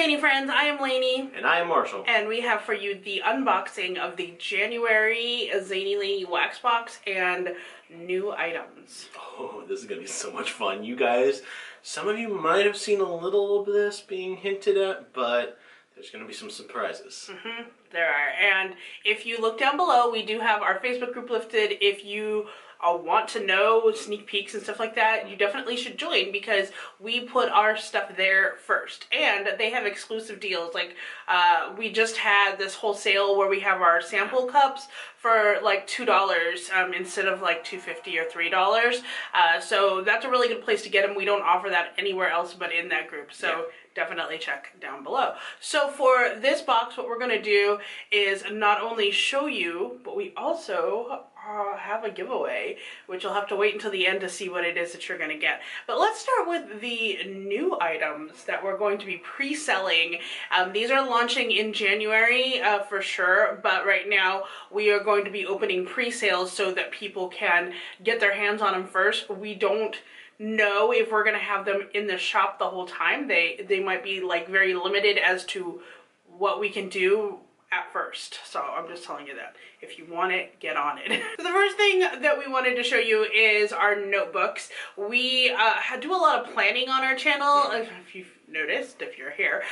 Laney friends, I am Laney. And I am Marshall. And we have for you the unboxing of the January Zainey Laney wax box and new items. Oh, this is going to be so much fun. You guys, some of you might have seen a little of this being hinted at, but there's going to be some surprises. There are. And if you look down below, we do have our Facebook group listed. If you want to know sneak peeks and stuff like that, you definitely should join because we put our stuff there first. And they have exclusive deals. Like, we just had this whole sale where we have our sample cups for like $2 instead of like $2.50 or $3. So that's a really good place to get them. We don't offer that anywhere else but in that group. So definitely check down below. So for this box, what we're going to do is not only show you, but we also have a giveaway, which you'll have to wait until the end to see what it is that you're going to get. But let's start with the new items that we're going to be pre-selling. These are launching in January for sure, but right now we are going to be opening pre-sales so that people can get their hands on them first. We don't know if we're going to have them in the shop the whole time. They might be like very limited as to what we can do at first. So I'm just telling you that. If you want it, get on it. So the first thing that we wanted to show you is our notebooks. We do a lot of planning on our channel, if you've noticed, if you're here.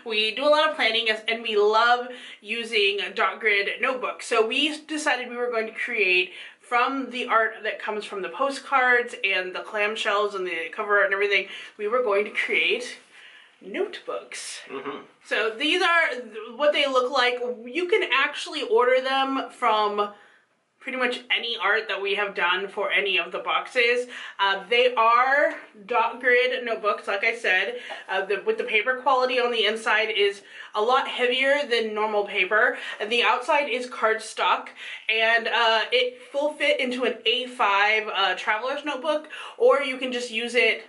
We do a lot of planning and we love using dot grid notebooks. So we decided we were going to create from the art that comes from the postcards and the clamshells and the cover and everything, we were going to create notebooks. So these are what they look like. You can actually order them from pretty much any art that we have done for any of the boxes. They are dot grid notebooks, like I said, with the paper quality on the inside is a lot heavier than normal paper. And the outside is cardstock, and it will fit into an A5 traveler's notebook, or you can just use it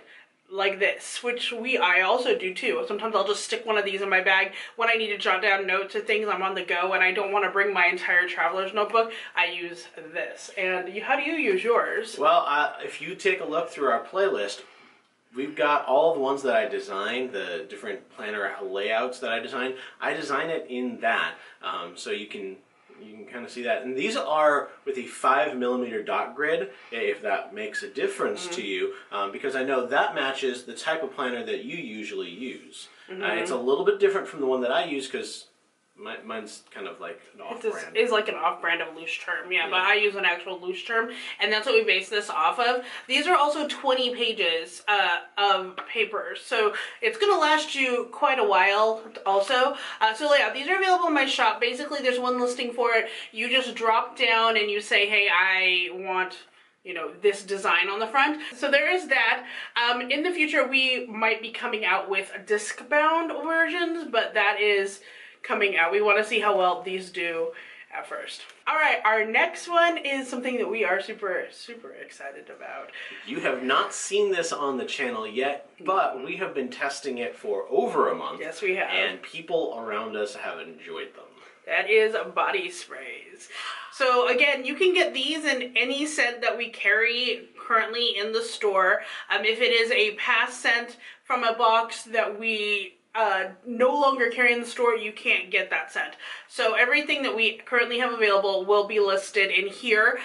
like this, which I also do too. Sometimes I'll just stick one of these in my bag when I need to jot down notes or things. I'm on the go and I don't want to bring my entire traveler's notebook. I use this. And how do you use yours? Well, if you take a look through our playlist, we've got all the ones that I designed, the different planner layouts that I designed. I design it in that, so you can kind of see that. And these are with a 5mm dot grid, if that makes a difference to you, because I know that matches the type of planner that you usually use. It's a little bit different from the one that I use because mine's kind of like an off-brand. It's like an off-brand of loose term, yeah, but I use an actual loose term, and that's what we base this off of. These are also 20 pages of paper, so it's going to last you quite a while also. So yeah, these are available in my shop. Basically, there's one listing for it. You just drop down and you say, hey, I want, you know, this design on the front. So there is that. In the future, we might be coming out with disc-bound versions, but that is coming out. We want to see how well these do at first. All right, our next one is something that we are super excited about. You have not seen this on the channel yet, but we have been testing it for over a month. Yes, we have. And people around us have enjoyed them. That is body sprays. So again, you can get these in any scent that we carry currently in the store. If it is a past scent from a box that we no longer carry in the store, you can't get that scent. So everything that we currently have available will be listed in here.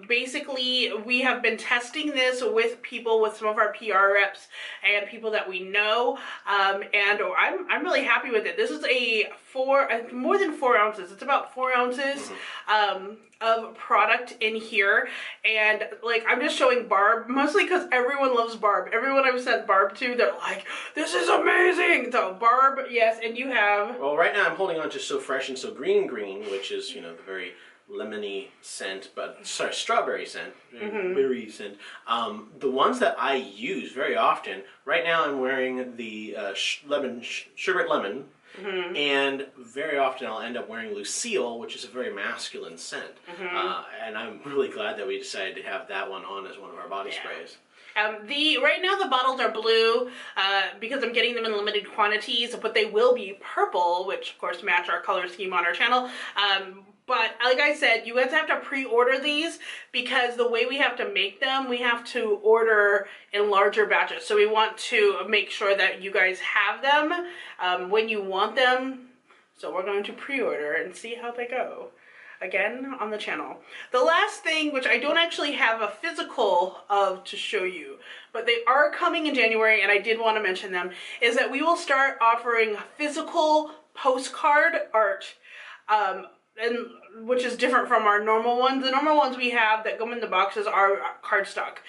Basically, we have been testing this with people, with some of our PR reps and people that we know, and I'm really happy with it. This is a more than 4 ounces. It's about 4 ounces of product in here, and like I'm just showing Barb mostly because everyone loves Barb. Everyone I've sent Barb to, they're like, this is amazing. So Barb, yes, and you have. Well, right now I'm holding on to So Fresh and So Green, which is, you know, the very lemony scent, but sorry, strawberry scent, berry scent. The ones that I use very often. Right now I'm wearing the sherbet lemon. And very often I'll end up wearing Lucille, which is a very masculine scent. And I'm really glad that we decided to have that one on as one of our body sprays. Right now the bottles are blue because I'm getting them in limited quantities, but they will be purple, which of course match our color scheme on our channel. But like I said, you guys have to pre-order these because the way we have to make them, we have to order in larger batches. So we want to make sure that you guys have them when you want them. So we're going to pre-order and see how they go. Again, on the channel. The last thing, which I don't actually have a physical of to show you, but they are coming in January, and I did want to mention them, is that we will start offering physical postcard art, and which is different from our normal ones. The normal ones we have that come in the boxes are cardstock.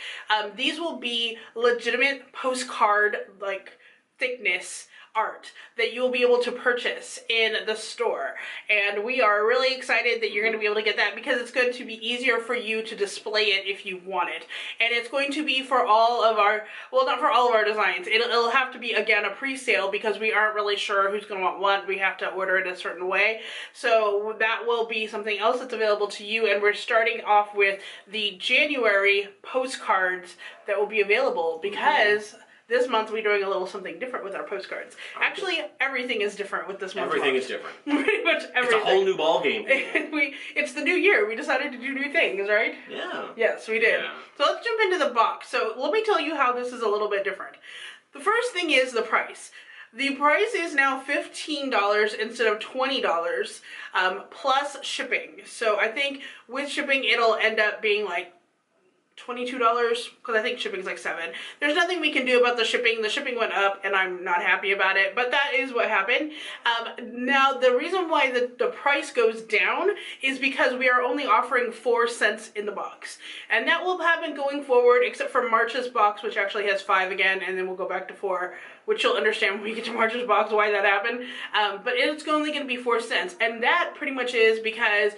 These will be legitimate postcard, like, thickness art that you'll be able to purchase in the store, and we are really excited that you're going to be able to get that because it's going to be easier for you to display it if you want it. And it's going to be for all of our, well, not for all of our designs, it'll have to be, again, a pre-sale because we aren't really sure who's going to want what. We have to order it a certain way, so that will be something else that's available to you. And we're starting off with the January postcards that will be available because this month we're doing a little something different with our postcards. Actually, everything is different with this month. Everything is different. Pretty much everything. It's a whole new ball game. It's the new year. We decided to do new things, right? Yeah. Yes, we did. Yeah. So let's jump into the box. So let me tell you how this is a little bit different. The first thing is the price. The price is now $15 instead of $20 plus shipping. So I think with shipping it'll end up being like $22 because I think shipping's like $7. There's nothing we can do about the shipping. The shipping went up and I'm not happy about it, but that is what happened. Now the reason why the price goes down is because we are only offering 4 cents in the box, and that will happen going forward except for March's box, which actually has 5 again, and then we'll go back to 4, which you'll understand when we get to March's box why that happened. But it's only going to be 4 cents, and that pretty much is because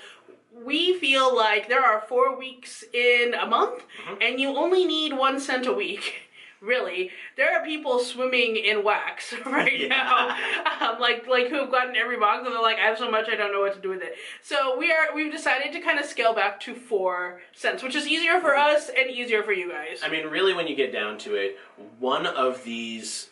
we feel like there are 4 weeks in a month, and you only need 1 cent a week. Really, there are people swimming in wax right now, like who have gotten every box and they're like, I have so much I don't know what to do with it. So we've decided to kind of scale back to 4 cents, which is easier for us and easier for you guys. I mean, really, when you get down to it, one of these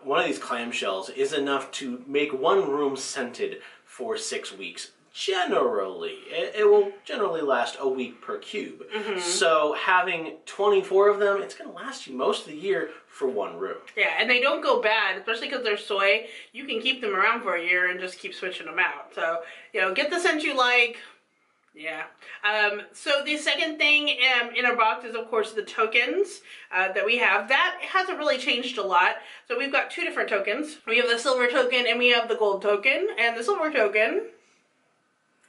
clamshells is enough to make one room scented for 6 weeks. Generally, it will generally last a week per cube. So having 24 of them, it's going to last you most of the year for one room. Yeah, and they don't go bad, especially because they're soy. You can keep them around for a year and just keep switching them out. So, you know, get the scent you like. Yeah. So the second thing in our box is, of course, the tokens that we have. That hasn't really changed a lot. So we've got 2 different tokens. We have the silver token and we have the gold token. And the silver token,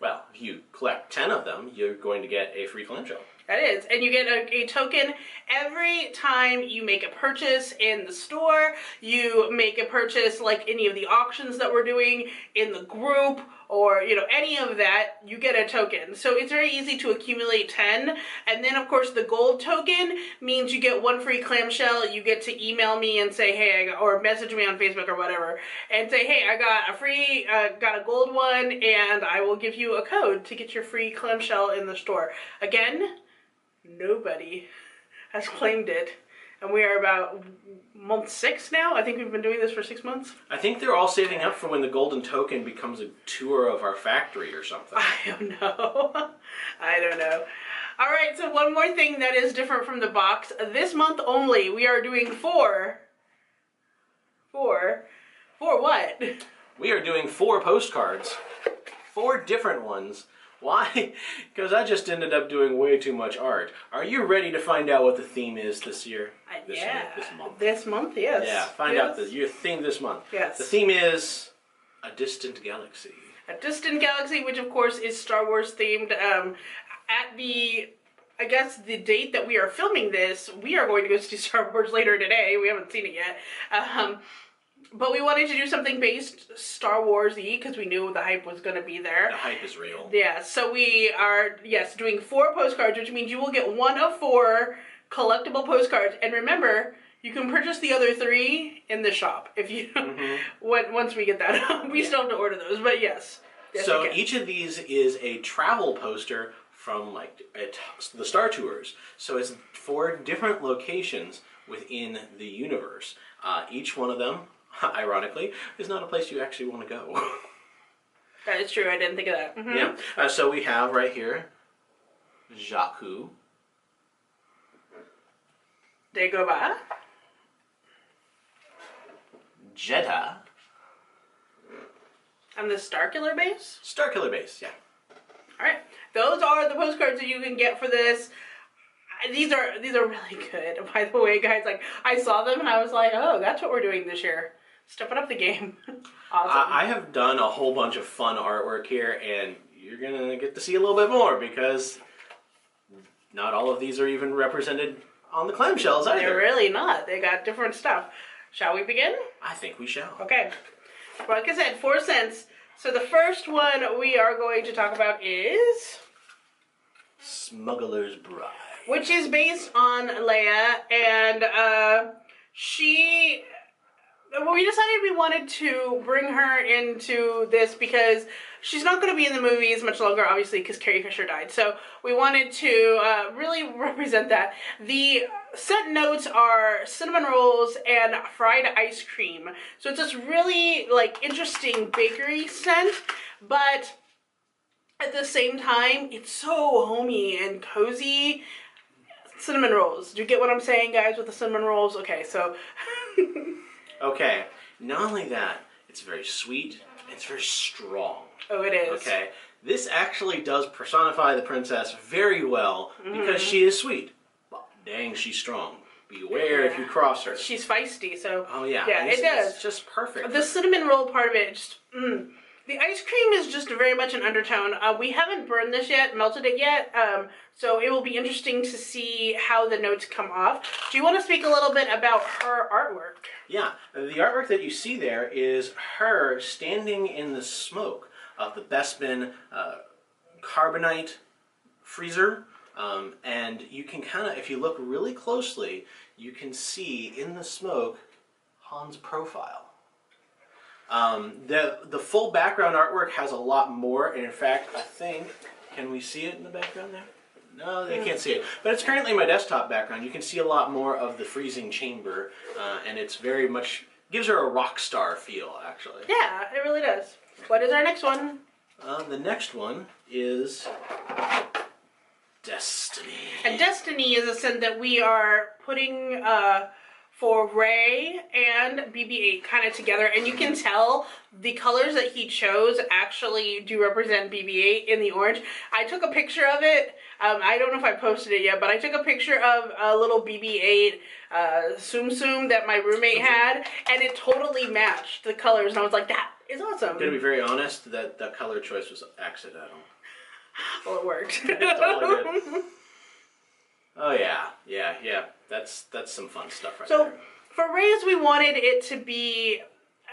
well, if you collect 10 of them, you're going to get a free clamshell. That is, and you get a token every time you make a purchase in the store, you make a purchase like any of the auctions that we're doing in the group, or, you know, any of that, you get a token. So it's very easy to accumulate 10. And then, of course, the gold token means you get 1 free clamshell. You get to email me and say, hey, or message me on Facebook or whatever, and say, hey, I got a free, got a gold one, and I will give you a code to get your free clamshell in the store. Again, nobody has claimed it, and we are about month 6 now. I think we've been doing this for 6 months. I think they're all saving up for when the golden token becomes a tour of our factory or something. I don't know. I don't know. All right, so one more thing that is different from the box. This month only, we are doing 4 what? We are doing 4 postcards. 4 different ones. Why? Because I just ended up doing way too much art. Are you ready to find out what the theme is this year? This month. This month, yes. Yeah, find out your theme this month. Yes. The theme is A Distant Galaxy. A Distant Galaxy, which of course is Star Wars themed. At the, I guess, the date that we are filming this, we are going to go see Star Wars later today. We haven't seen it yet. But we wanted to do something based Star Wars-y because we knew the hype was going to be there. The hype is real. Yeah, so we are, yes, doing 4 postcards, which means you will get 1 of 4 collectible postcards. And remember, you can purchase the other 3 in the shop if you, once we get that. We still have to order those, but yes. So each of these is a travel poster from like the Star Tours. So it's 4 different locations within the universe. Each one of them, ironically, is not a place you actually want to go. That is true. I didn't think of that. Mm-hmm. Yeah. So we have right here Jakku, Dagobah, Jeddah, and the Starkiller base. Starkiller base. Yeah. All right, those are the postcards that you can get for this. These are really good. By the way, guys, like I saw them and I was like, oh, that's what we're doing this year. Stepping up the game. Awesome. I have done a whole bunch of fun artwork here, and you're gonna get to see a little bit more because not all of these are even represented on the clamshells either. They're really not. They got different stuff. Shall we begin? I think we shall. Okay. Well, like I said, 4 cents. So the first one we are going to talk about is Smugglers Bride. Which is based on Leia, and we decided we wanted to bring her into this because she's not going to be in the movies much longer, obviously, because Carrie Fisher died. So we wanted to really represent that. The scent notes are cinnamon rolls and fried ice cream. So it's this really, like, interesting bakery scent, but at the same time, it's so homey and cozy. Cinnamon rolls. Do you get what I'm saying, guys, with the cinnamon rolls? Okay, so... Okay, not only that, it's very sweet, it's very strong. Oh, it is. Okay, this actually does personify the princess very well because she is sweet. But dang, she's strong. Beware if you cross her. She's feisty, so... Oh, yeah. Yeah, it does. It's just perfect. The cinnamon roll part of it, just... The ice cream is just very much an undertone. We haven't burned this yet, melted it yet, so it will be interesting to see how the notes come off. Do you want to speak a little bit about her artwork? Yeah, the artwork that you see there is her standing in the smoke of the Bespin carbonite freezer, and you can kind of, if you look really closely, you can see in the smoke Han's profile. The full background artwork has a lot more, and in fact, I think, can we see it in the background there? No, they can't see it. But it's currently my desktop background. You can see a lot more of the freezing chamber, and it's very much, gives her a rock star feel, actually. Yeah, it really does. What is our next one? The next one is Destiny. And Destiny is a scent that we are putting for Rey and BB-8 kind of together, and you can tell the colors that he chose actually do represent BB-8 in the orange. I took a picture of it. I don't know if I posted it yet, but I took a picture of a little BB-8 Tsum Tsum that my roommate had, and it totally matched the colors, and I was like, that is awesome. I'm gonna be very honest, that the color choice was accidental. Well, it worked. It totally did. Oh yeah. That's some fun stuff right there. So for Rey's, we wanted it to be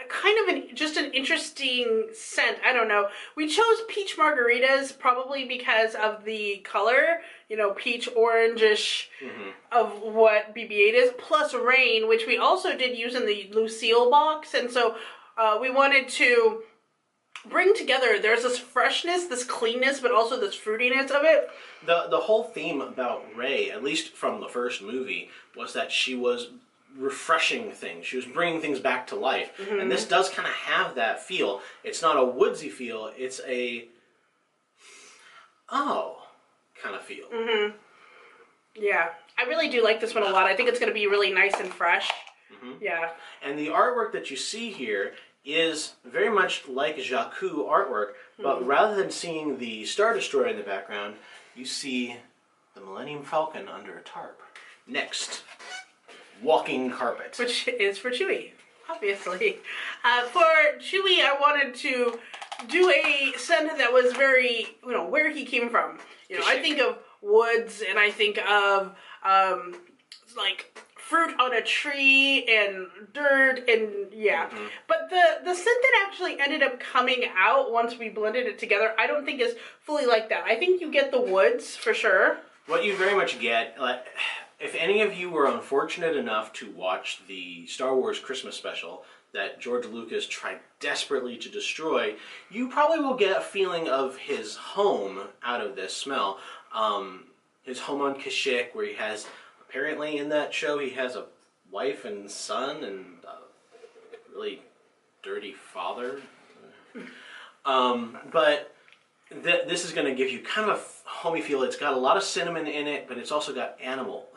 kind of just an interesting scent. I don't know. We chose peach margaritas probably because of the color, you know, peach orangish of what BB-8 is, plus rain, which we also did use in the Lucille box, and so we wanted to bring together, there's this freshness, this cleanness, but also this fruitiness of it. The whole theme about Rey, at least from the first movie, was that she was refreshing things. She was bringing things back to life. And this does kind of have that feel. It's not a woodsy feel, it's a kind of feel. Yeah, I really do like this one a lot. I think it's going to be really nice and fresh. Yeah. And the artwork that you see here is very much like Jakku artwork, but rather than seeing the Star Destroyer in the background, you see the Millennium Falcon under a tarp. Next, walking carpet. Which is for Chewie, obviously. For Chewie, I wanted to do a scent that was very, you know, where he came from. You know, I think of woods, and I think of, like, fruit on a tree and dirt and yeah. But the scent that actually ended up coming out once we blended it together, I don't think is fully like that. I think you get the woods for sure. What you very much get, like, if any of you were unfortunate enough to watch the Star Wars Christmas special that George Lucas tried desperately to destroy, you probably will get a feeling of his home out of this smell. His home on Kashyyyk, where he has, apparently in that show, he has a wife and son and a really dirty father. But this is going to give you kind of a homey feel. It's got a lot of cinnamon in it, but it's also got animal.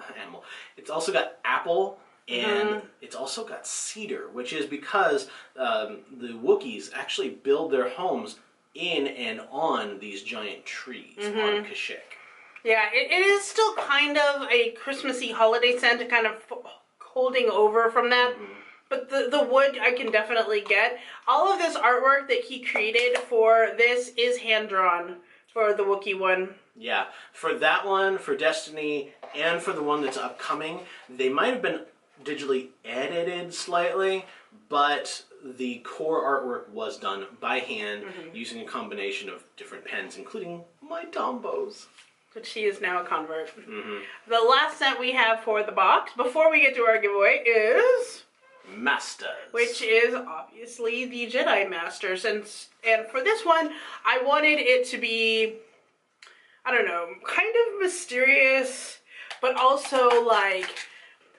It's also got apple, and it's also got cedar, which is because the Wookiees actually build their homes in and on these giant trees on Kashyyyk. Yeah, it is still kind of a Christmassy holiday scent, kind of holding over from that. But the wood I can definitely get. All of this artwork that he created for this is hand-drawn for the Wookiee one. Yeah, for that one, for Destiny, and for the one that's upcoming, they might have been digitally edited slightly, but the core artwork was done by hand using a combination of different pens, including my Tombo's. But she is now a convert. The last scent we have for the box, before we get to our giveaway, is... Masters. Which is obviously the Jedi Masters. And for this one, I wanted it to be, I don't know, kind of mysterious, but also like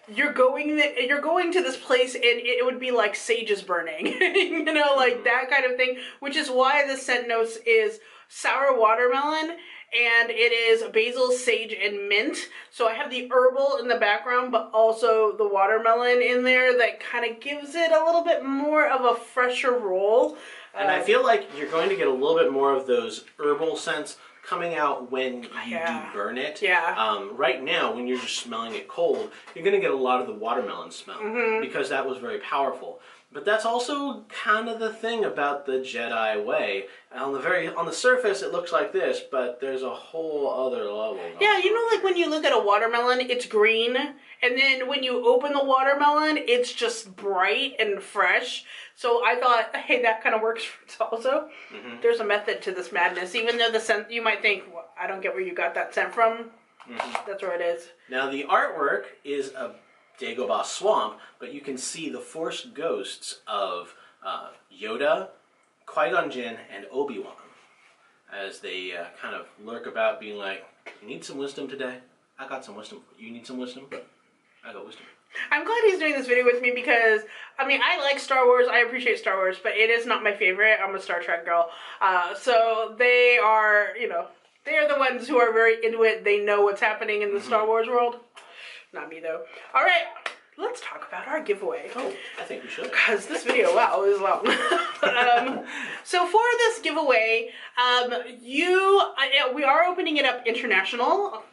you're going to this place and it would be like sages burning, you know, like that kind of thing. Which is why the scent notes is sour watermelon. And it is basil, sage, and mint. So I have the herbal in the background, but also the watermelon in there that kind of gives it a little bit more of a fresher roll. And I feel like you're going to get a little bit more of those herbal scents coming out when you do burn it. Yeah. Right now, when you're just smelling it cold, you're going to get a lot of the watermelon smell because that was very powerful. But that's also kind of the thing about the Jedi way. On the surface, it looks like this, but there's a whole other level. Yeah, you know, like when you look at a watermelon, it's green, and then when you open the watermelon, it's just bright and fresh. So I thought, hey, that kind of works also. There's a method to this madness, even though the scent, you might think, well, I don't get where you got that scent from. That's where it is. Now, the artwork is a Dagobah swamp, but you can see the Force ghosts of Yoda, Qui-Gon Jinn, and Obi-Wan as they kind of lurk about being like, you need some wisdom today? I got some wisdom. You need some wisdom? I got wisdom. I'm glad he's doing this video with me because, I mean, I like Star Wars, I appreciate Star Wars, but it is not my favorite. I'm a Star Trek girl. So they are, you know, they are the ones who are very into it. They know what's happening in the Star Wars world. Not me, though. All right, let's talk about our giveaway. Oh, I think we should. Because this video, wow, is long. So for this giveaway, we are opening it up international.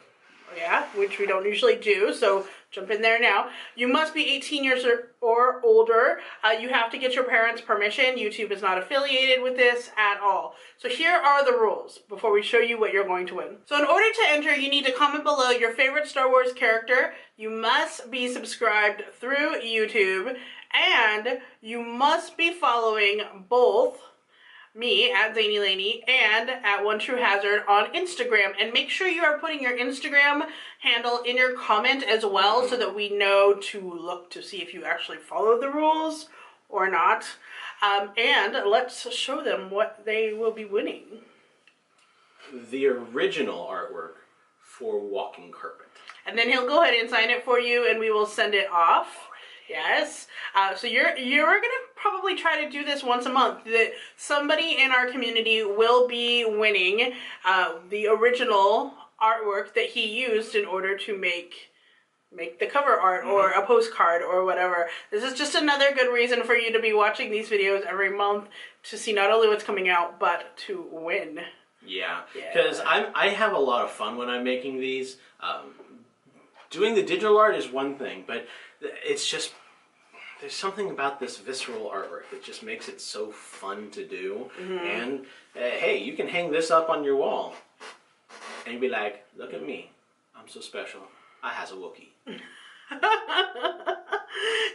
Yeah, which we don't usually do, so jump in there now. You must be 18 years or older. You have to get your parents' permission. YouTube is not affiliated with this at all. So here are the rules before we show you what you're going to win. So in order to enter, you need to comment below your favorite Star Wars character. You must be subscribed through YouTube, and you must be following both me at Zainey Laney and at One True Hazard on Instagram, and make sure you are putting your Instagram handle in your comment as well so that we know to look to see if you actually followed the rules or not. And let's show them what they will be winning. The original artwork for Walking Carpet. And then he'll go ahead and sign it for you and we will send it off. Yes. So you're gonna probably try to do this once a month. That somebody in our community will be winning the original artwork that he used in order to make the cover art or a postcard or whatever. This is just another good reason for you to be watching these videos every month to see not only what's coming out but to win. Yeah, because I have a lot of fun when I'm making these. Doing the digital art is one thing, but it's just, there's something about this visceral artwork that just makes it so fun to do. And hey, you can hang this up on your wall and you'll be like, look at me, I'm so special. I has a Wookiee.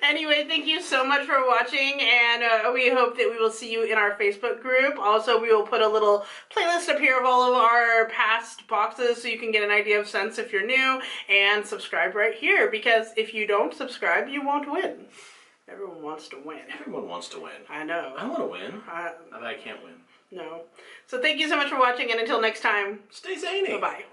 Anyway, thank you so much for watching, and we hope that we will see you in our Facebook group. Also, we will put a little playlist up here of all of our past boxes so you can get an idea of scents if you're new, and subscribe right here, because if you don't subscribe, you won't win. Everyone wants to win. Everyone wants to win. I know. I want to win. But I can't win. No. So thank you so much for watching, and until next time, stay zany. bye-bye.